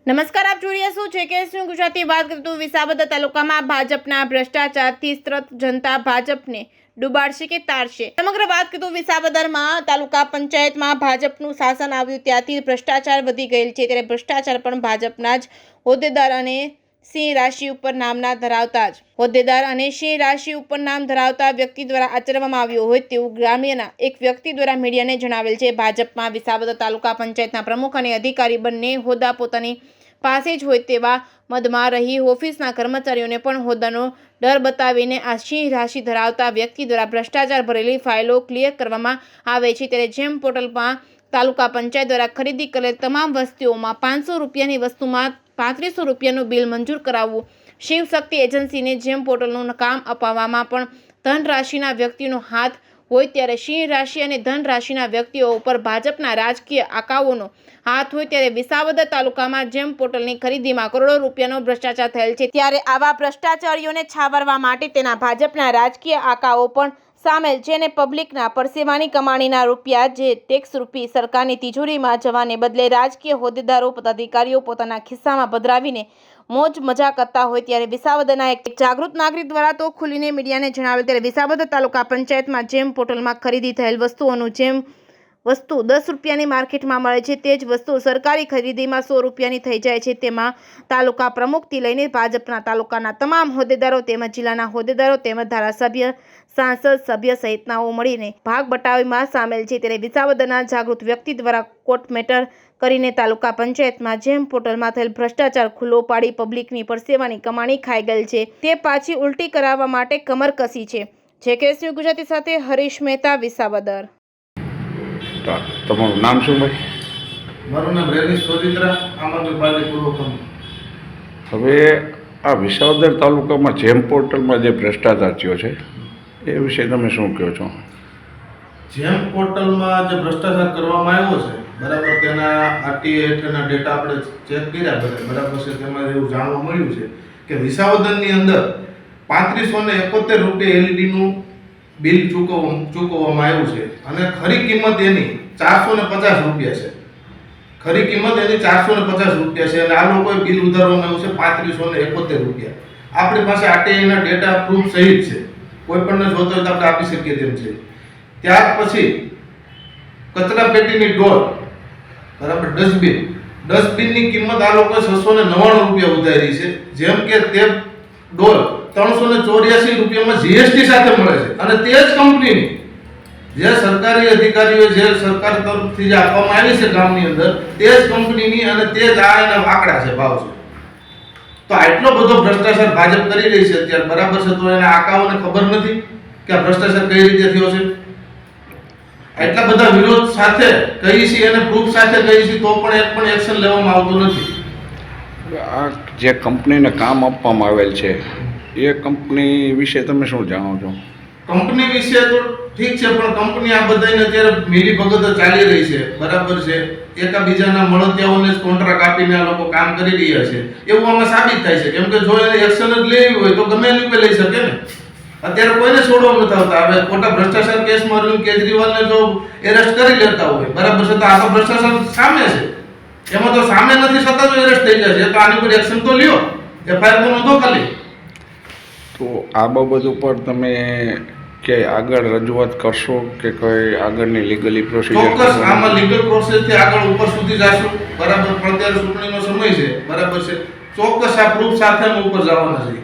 નમસ્કાર, આપ જોઈ રહ્યા છો JKS ગુજરાતી. વાત કરીએ તો વિસાવદર તાલુકામાં ભાજપના ભ્રષ્ટાચારથી ત્રસ્ત જનતા ભાજપને ડૂબાડશે કે તારશે. સમગ્ર વાત કરીએ તો વિસાવદરમાં તાલુકા પંચાયતમાં ભાજપનું શાસન આવ્યું ત્યાંથી ભ્રષ્ટાચાર વધી ગયેલ છે. ત્યારે ભ્રષ્ટાચાર પણ ભાજપના જ હોદ્દેદાર અને સિંહ રાશિ ઉપર નામના ધરાવતા જ હોદ્દેદાર અને સિંહ રાશિ ઉપર નામ ધરાવતા વ્યક્તિ દ્વારા આચરવામાં આવ્યો હોય તેવું ગ્રામ્યના એક વ્યક્તિ દ્વારા મીડિયાને જણાવેલ છે. ભાજપમાં વિસાવદર તાલુકા પંચાયતના પ્રમુખ અને અધિકારી બંને હોદ્દા પોતાની પાસે જ હોય તેવા મદમાં રહી ઓફિસના કર્મચારીઓને પણ હોદ્દાનો ડર બતાવીને આ સિંહ રાશિ ધરાવતા વ્યક્તિ દ્વારા ભ્રષ્ટાચાર ભરેલી ફાઇલો ક્લિયર કરવામાં આવે છે. ત્યારે જેમ પોર્ટલમાં તાલુકા પંચાયત દ્વારા ખરીદી કરેલ તમામ વસ્તુઓમાં 500 રૂપિયાની વસ્તુમાં 3500 રૂપિયાનું બિલ મંજૂર કરાવવું. શિવશક્તિ એજન્સીને જેમ પોર્ટલનું કામ અપાવવામાં પણ ધન રાશિના વ્યક્તિનો હાથ હોય ત્યારે સિંહ રાશિ અને ધન રાશિના વ્યક્તિઓ ઉપર ભાજપના રાજકીય આકાઓનો હાથ હોય ત્યારે વિસાવદર તાલુકામાં જેમ પોર્ટલની ખરીદીમાં કરોડો રૂપિયાનો ભ્રષ્ટાચાર થયેલ છે. ત્યારે આવા ભ્રષ્ટાચારીઓને છાવરવા માટે તેના ભાજપના રાજકીય આકાઓ પણ સામેલ છે અને પબ્લિકના પરસેવાની કમાણીના રૂપિયા જે ટેક્સ રૂપી સરકારની તિજોરીમાં જવાને બદલે રાજકીય હોદ્દેદારો પદાધિકારીઓ પોતાના ખિસ્સામાં ભદ્રાવીને મોજ મજા કરતા હોય ત્યારે વિસાવદરના એક જાગૃત નાગરિક દ્વારા તો ખુલીને મીડિયાને જણાવેલ. ત્યારે વિસાવદર તાલુકા પંચાયતમાં જેમ પોર્ટલમાં ખરીદી થયેલ વસ્તુઓનું જેમ વસ્તુ 10 રૂપિયાની માર્કેટમાં મળે છે તે જ વસ્તુ સરકારી ખરીદીમાં 100 રૂપિયાની થઈ જાય છે. તેમાં તાલુકા પ્રમુખથી લઈને ભાજપના તાલુકાના તમામ હોદ્દેદારો તેમજ જિલ્લાના હોદ્દેદારો તેમજ ધારાસભ્ય સાંસદ સભ્ય સહિતનાઓ મળીને ભાગ બટાવીમાં સામેલ છે. ત્યારે વિસાવદરના જાગૃત વ્યક્તિ દ્વારા કોર્ટ મેટર કરીને તાલુકા પંચાયતમાં જેમ પોર્ટલમાં થયેલ ભ્રષ્ટાચાર ખુલ્લો પાડી પબ્લિકની પરસેવાની કમાણી ખાઈ ગયેલ છે તે પાછી ઉલટી કરાવવા માટે કમર કસી છે. JKS ગુજરાતી સાથે હરીશ મહેતા, વિસાવદર. તમારું નામ શું ભાઈ? મારું નામ રેનીશ સોજિત્રા, આમ આદમી પાર્ટી પૂર્વ પ્રમુખ. હવે આ વિસાવદર તાલુકામાં જેમ પોર્ટલમાં જે ભ્રષ્ટાચાર થયો છે એ વિશે તમે શું કહો છો? જેમ પોર્ટલમાં જે ભ્રષ્ટાચાર કરવામાં આવ્યો છે બરાબર, તેના આરટીએ હેઠળના ડેટા આપણે ચેક કર્યા બરાબર છે. તેમાં એવું જાણવા મળ્યું છે કે વિસાવદરની અંદર 3571 રૂપિયા એલઈડીનું બિલ ચૂકવવામાં આવ્યું છે અને ખરી કિંમત એની 450 રૂપિયા છે. ખરી કિંમત એની 450 રૂપિયા છે અને આ લોકોએ બિલ ઉધારવામાં આવ્યું છે 3571 રૂપિયા. આપણી પાસે આરટીઆઈના ડેટા પ્રૂફ સહિત છે, કોઈ પણને જોતો હોય તો આપણે આપી શકીએ તેમ છે. ત્યાર પછી કચરા પેટીની ડોલ બરાબર, ડસ્ટબિનની કિંમત આ લોકોએ 699 રૂપિયા ઉધારી છે. જેમ કે તે ડોલ 384 રૂપિયામાં જીએસટી સાથે મળે છે અને તે જ કંપનીની જે સરકારી અધિકારીઓ જે સરકાર તરફથી જે આપવામાં આવી છે ગામની અંદર તે જ કંપનીની અને તે જ આ એના આંકડા છે, ભાવ છે. તો આટલો બધો ભ્રષ્ટાચાર ભાજપ કરી રહી છે અત્યારે બરાબર છે. તો એના આંકાઓને ખબર નથી કે આ ભ્રષ્ટાચાર કઈ રીતે થયો છે. આટલા બધા વિરોધ સાથે કહી છે અને પ્રૂફ સાથે કહી છે તો પણ એક પણ એક્શન લેવામાં આવતું નથી. આ જે કંપનીને કામ આપવામાં આવેલ છે એ કંપની વિશે તમે શું જાણો છો? કંપની વિશે તો ઠીક છે પણ કંપની આ બધાને અત્યારે મિલી ભગત ચાલી રહી છે બરાબર છે. એકાબીજાના મળતિયાઓને જ કોન્ટ્રાક્ટ આપીને આ લોકો કામ કરી રહ્યા છે એવું આમાં સાબિત થાય છે. કેમ કે જો એને એક્શન જ લેવી હોય તો ગમે એની લઈ શકે ને. અત્યારે કોઈને છોડવા નથી આવતા. હવે ખોટા ભ્રષ્ટાચાર કેસમાં અરવિંદ કેજરીવાલને જો એરેસ્ટ કરી લેતા હોય બરાબર છે તો આ તો ભ્રષ્ટાચાર સામે છે, એમાં તો સામે નથી છતાં જો એરેસ્ટ થઈ જાય છે તો આની પર એક્શન તો લ્યો, એફઆઈઆર તો નોંધો ખાલી. તો આ બાબત ઉપર તમે કે આગળ રજૂઆત કરશો કે કોઈ આગળની લીગલી પ્રોસિજર? ચોક્કસ આમાં લીગલ પ્રોસેસથી આગળ ઉપર સુધી જશું બરાબર. પણ અત્યારે ચૂંટણીનો સમય છે બરાબર છે. ચોક્કસ આ પ્રૂફ સાથે ઉપર જવાના છે.